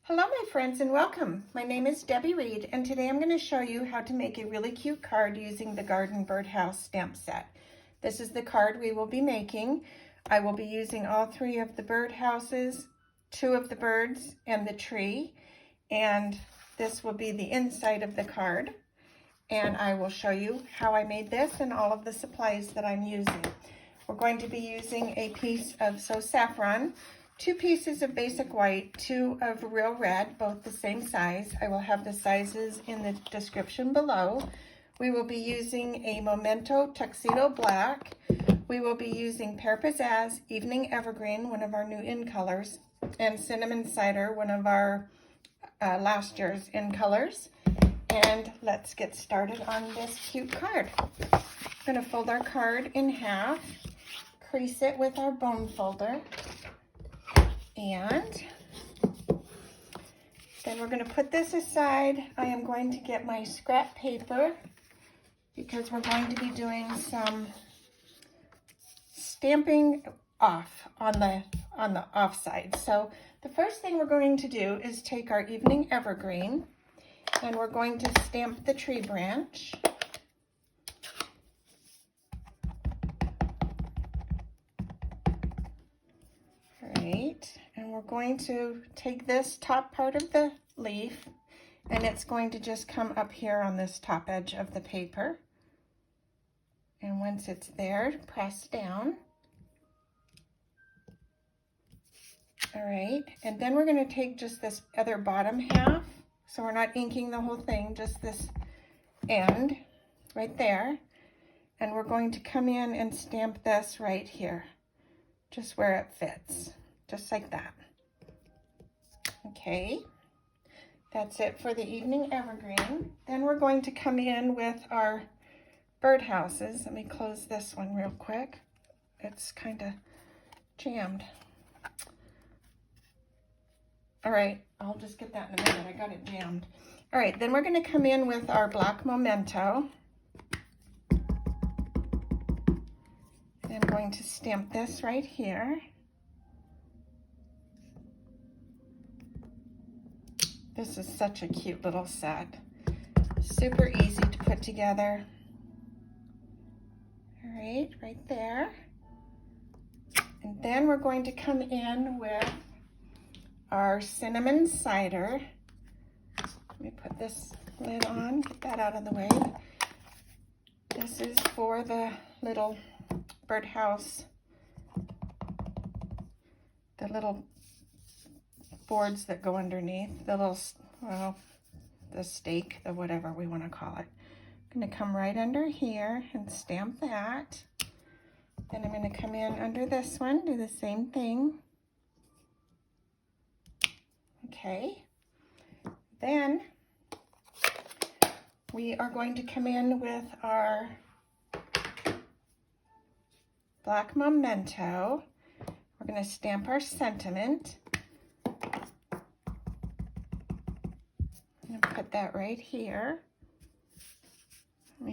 Hello my friends and welcome. My name is Debbie Reed and today I'm going to show you how to make a really cute card using the Garden Birdhouse stamp set. This is the card we will be making. I will be using all three of the birdhouses, two of the birds, and the tree. And this will be the inside of the card. And I will show you how I made this and all of the supplies that I'm using. We're going to be using a piece of saffron, 2 pieces of basic white, 2 of real red, both the same size. I will have the sizes in the description below. We will be using a Memento Tuxedo Black. We will be using Pear Pizzazz, Evening Evergreen, one of our new in colors, and Cinnamon Cider, one of our last year's in colors. And let's get started on this cute card. We're going to fold our card in half, crease it with our bone folder. And then we're going to put this aside. I am going to get my scrap paper because we're going to be doing some stamping off on the off side. So the first thing we're going to do is take our Evening Evergreen and we're going to stamp the tree branch. And we're going to take this top part of the leaf and it's going to just come up here on this top edge of the paper. And once it's there, press down. All right, and then we're going to take just this other bottom half. So we're not inking the whole thing, just this end right there. And we're going to come in and stamp this right here, just where it fits. Just like that. Okay, that's it for the Evening Evergreen. Then we're going to come in with our birdhouses. Let me close this one real quick. It's kind of jammed. All right, I'll just get that in a minute. I got it jammed. All right, then we're going to come in with our black memento. And I'm going to stamp this right here. This is such a cute little set. Super easy to put together. All right, right there. And then we're going to come in with our cinnamon cider. Let me put this lid on, get that out of the way. This is for the little birdhouse, the little boards that go underneath, the little, well, the stake, the whatever we want to call it. I'm going to come right under here and stamp that. Then I'm going to come in under this one, do the same thing. Okay. Then we are going to come in with our black memento. We're going to stamp our sentiment. Put that right here. All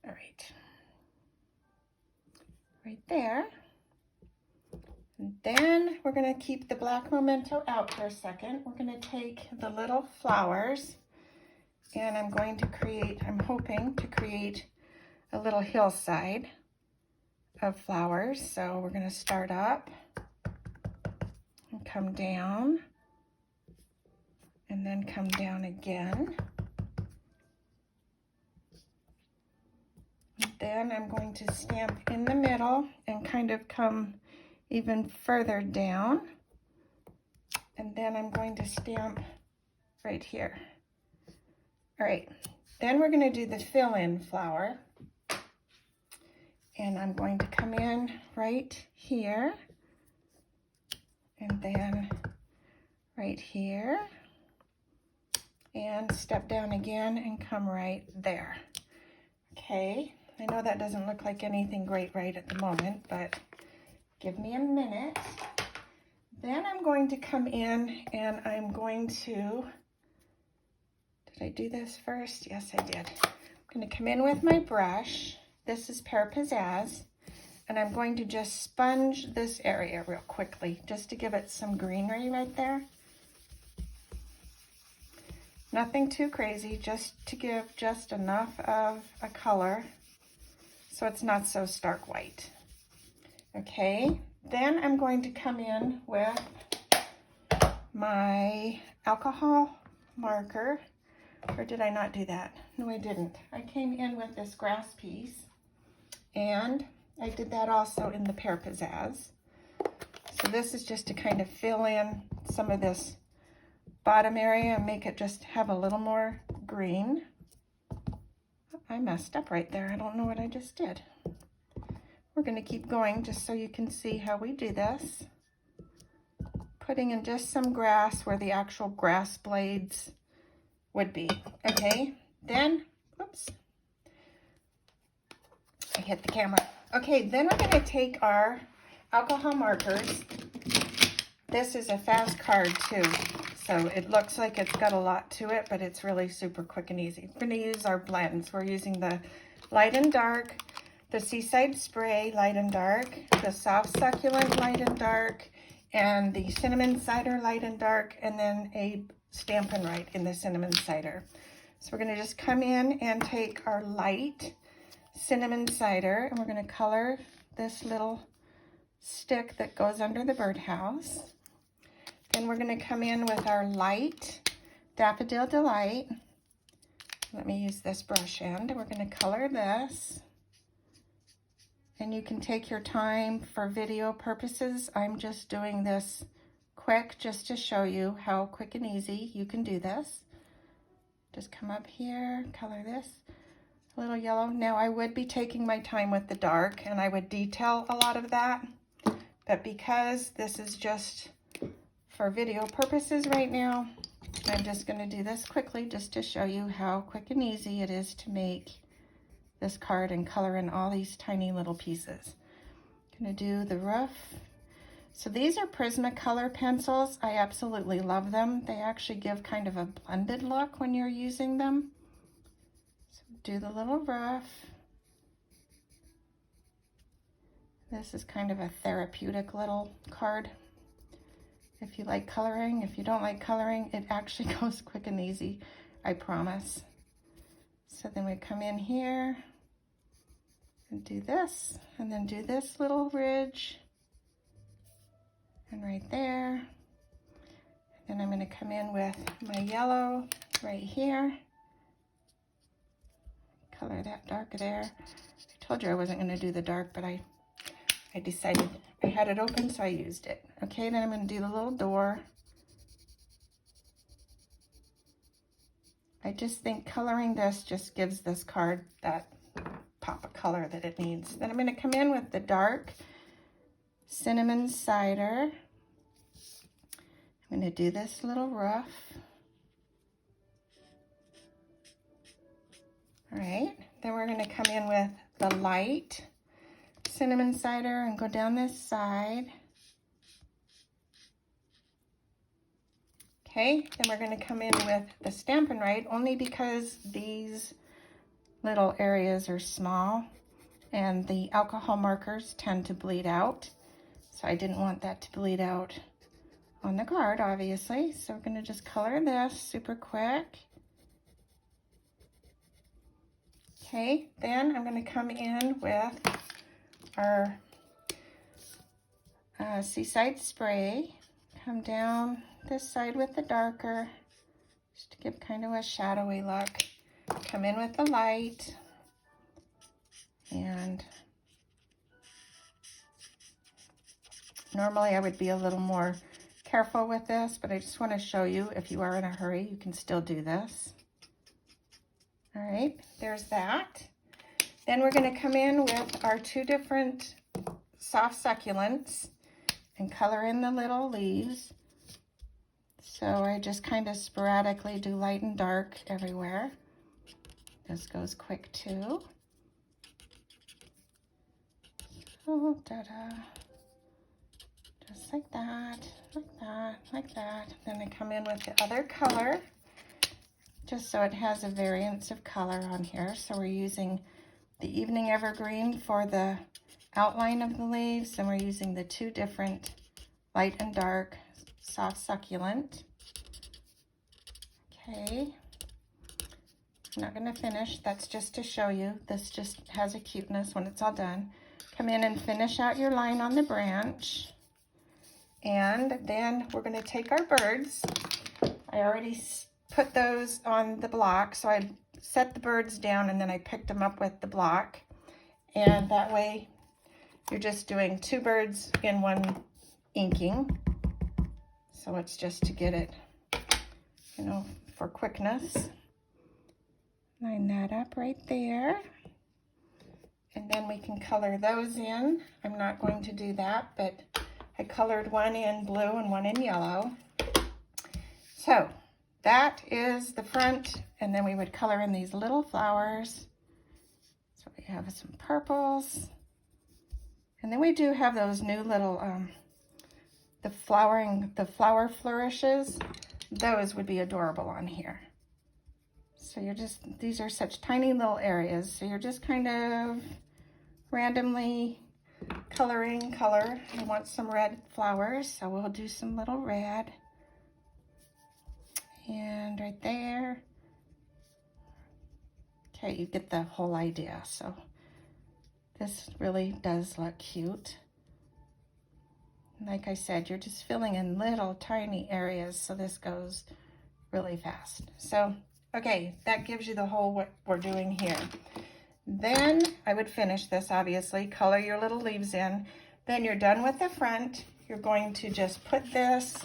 right, right there. And then we're going to keep the black memento out for a second. We're going to take the little flowers and I'm going to create, I'm hoping to create a little hillside of flowers. So we're going to start up and come down. And then come down again. And then I'm going to stamp in the middle and kind of come even further down. And then I'm going to stamp right here. All right, then we're going to do the fill-in flower. And I'm going to come in right here. And then right here. And step down again and come right there. Okay, I know that doesn't look like anything great right at the moment, but give me a minute. Then I'm going to come in and I'm going to, did I do this first? Yes, I did. I'm going to come in with my brush. This is Pear Pizzazz. And I'm going to just sponge this area real quickly, just to give it some greenery right there. Nothing too crazy, just to give just enough of a color so it's not so stark white. Okay, then I'm going to come in with my alcohol marker. Or did I not do that? No, I didn't. I came in with this grass piece, and I did that also in the Pear pizzazz. So this is just to kind of fill in some of this bottom area and make it just have a little more green. I messed up right there. I don't know what I just did. We're going to keep going just so you can see how we do this. Putting in just some grass where the actual grass blades would be. Okay, then, oops, I hit the camera. Okay, then we're going to take our alcohol markers. This is a fast card too, so it looks like it's got a lot to it, but it's really super quick and easy. We're going to use our blends. We're using the light and dark, the Seaside Spray light and dark, the soft succulent light and dark, and the cinnamon cider light and dark, and then a Stampin' right in the cinnamon cider. So we're going to just come in and take our light cinnamon cider, and we're going to color this little stick that goes under the birdhouse. Then we're going to come in with our light Daffodil Delight. Let me use this brush end. We're going to color this. And you can take your time for video purposes. I'm just doing this quick just to show you how quick and easy you can do this. Just come up here, color this a little yellow. Now I would be taking my time with the dark and I would detail a lot of that, but because this is just for video purposes right now, I'm just going to do this quickly just to show you how quick and easy it is to make this card and color in all these tiny little pieces. I'm going to do the roof. So these are Prismacolor pencils. I absolutely love them. They actually give kind of a blended look when you're using them. So do the little roof. This is kind of a therapeutic little card. If you like coloring, if you don't like coloring, it actually goes quick and easy, I promise. So then we come in here and do this, and then do this little ridge. And right there. And then I'm going to come in with my yellow right here. Color that dark there. I told you I wasn't going to do the dark, but I decided I had it open, so I used it. Okay, then I'm going to do the little door. I just think coloring this just gives this card that pop of color that it needs. Then I'm going to come in with the dark cinnamon cider. I'm going to do this little roof. All right, then we're going to come in with the light cinnamon cider and go down this side. Okay, then we're going to come in with the Stampin' Right, only because these little areas are small and the alcohol markers tend to bleed out. So I didn't want that to bleed out on the card, obviously. So we're going to just color this super quick. Okay, then I'm going to come in with our Seaside Spray. Come down this side with the darker, just to give kind of a shadowy look. Come in with the light, and normally I would be a little more careful with this, but I just want to show you if you are in a hurry, you can still do this. All right, there's that. Then we're going to come in with our two different soft succulents and color in the little leaves. So I just kind of sporadically do light and dark everywhere. This goes quick too. Oh, da-da. Just like that, like that, like that. Then I come in with the other color, just so it has a variance of color on here. So we're using the Evening Evergreen for the outline of the leaves, and we're using the two different light and dark soft succulent. Okay, I'm not going to finish. That's just to show you. This just has a cuteness when it's all done. Come in and finish out your line on the branch. And then we're going to take our birds. I already put those on the block, so I set the birds down and then I picked them up with the block. And that way you're just doing 2 birds in one inking. So it's just to get it, you know, for quickness. Line that up right there. And then we can color those in. I'm not going to do that, but I colored one in blue and one in yellow. So that is the front, and then we would color in these little flowers. So we have some purples. And then we do have those new little, the flower flourishes. Those would be adorable on here. So you're just, these are such tiny little areas. So you're just kind of randomly coloring color. I want some red flowers, so we'll do some little red. And right there. Okay, you get the whole idea. So this really does look cute. Like I said, you're just filling in little tiny areas, so this goes really fast. So, okay, that gives you the whole what we're doing here. Then I would finish this, obviously, color your little leaves in. Then you're done with the front. You're going to just put this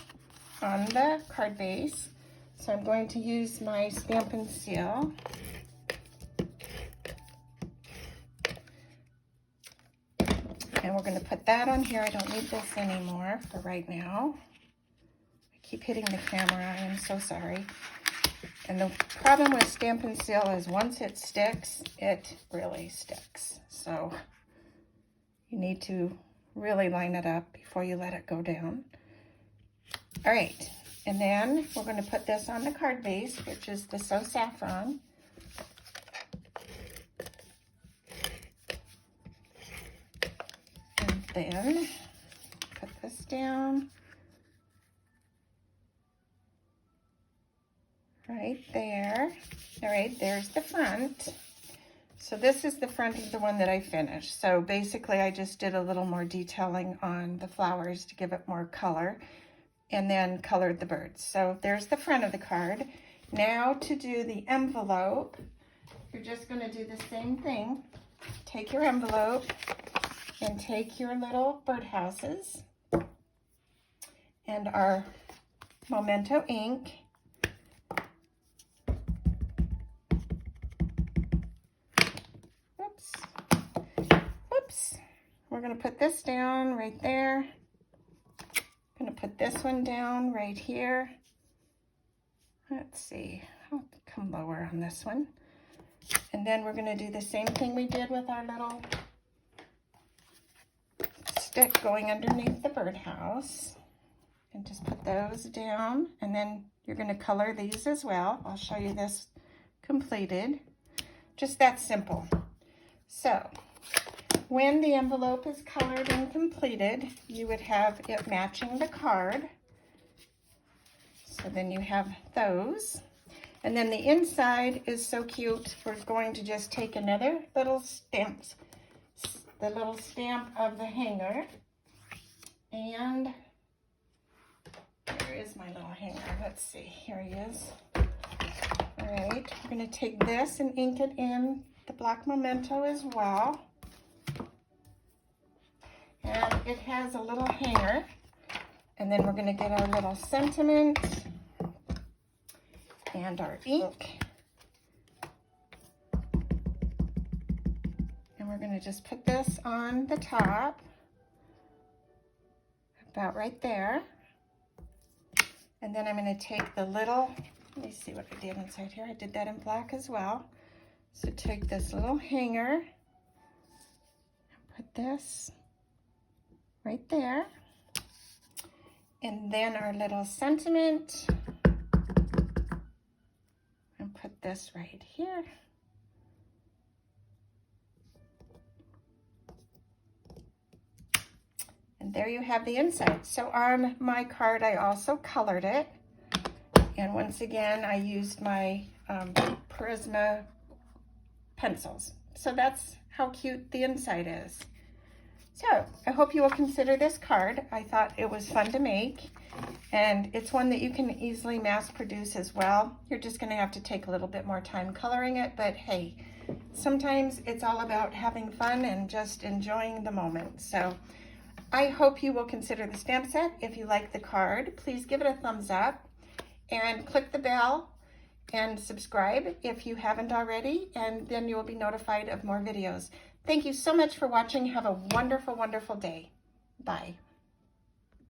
on the card base. So I'm going to use my Stampin' seal. And we're going to put that on here. I don't need this anymore for right now. I keep hitting the camera. I am so sorry. And the problem with Stampin' Seal is once it sticks, it really sticks. So you need to really line it up before you let it go down. All right. And then we're going to put this on the card base, which is the saffron. And then put this down right there. All right, there's the front. So this is the front of the one that I finished. So basically I just did a little more detailing on the flowers to give it more color, and then colored the birds. So there's the front of the card. Now to do the envelope, you're just going to do the same thing. Take your envelope and take your little birdhouses and our memento ink. Whoops. We're going to put this down right there. I'm going to put this one down right here. Let's see, I'll come lower on this one. And then we're going to do the same thing we did with our little stick going underneath the birdhouse. And just put those down. And then you're going to color these as well. I'll show you this completed. Just that simple. So when the envelope is colored and completed, you would have it matching the card. So then you have those. And then the inside is so cute. We're going to just take another little stamp, the little stamp of the hanger. And where is my little hanger? Let's see, here he is. All right, we're going to take this and ink it in the black memento as well. And it has a little hanger. And then we're going to get our little sentiment and our ink. And we're going to just put this on the top, about right there. And then I'm going to take the little, let me see what I did inside here. I did that in black as well. So take this little hanger and put this right there. And then our little sentiment, and put this right here. And there you have the inside. So on my card, I also colored it. And once again, I used my Prisma pencils. So that's how cute the inside is. So I hope you will consider this card. I thought it was fun to make, and it's one that you can easily mass produce as well. You're just going to have to take a little bit more time coloring it, but hey, sometimes it's all about having fun and just enjoying the moment. So I hope you will consider the stamp set. If you like the card, please give it a thumbs up and click the bell and subscribe if you haven't already, and then you will be notified of more videos. Thank you so much for watching. Have a wonderful, wonderful day. Bye.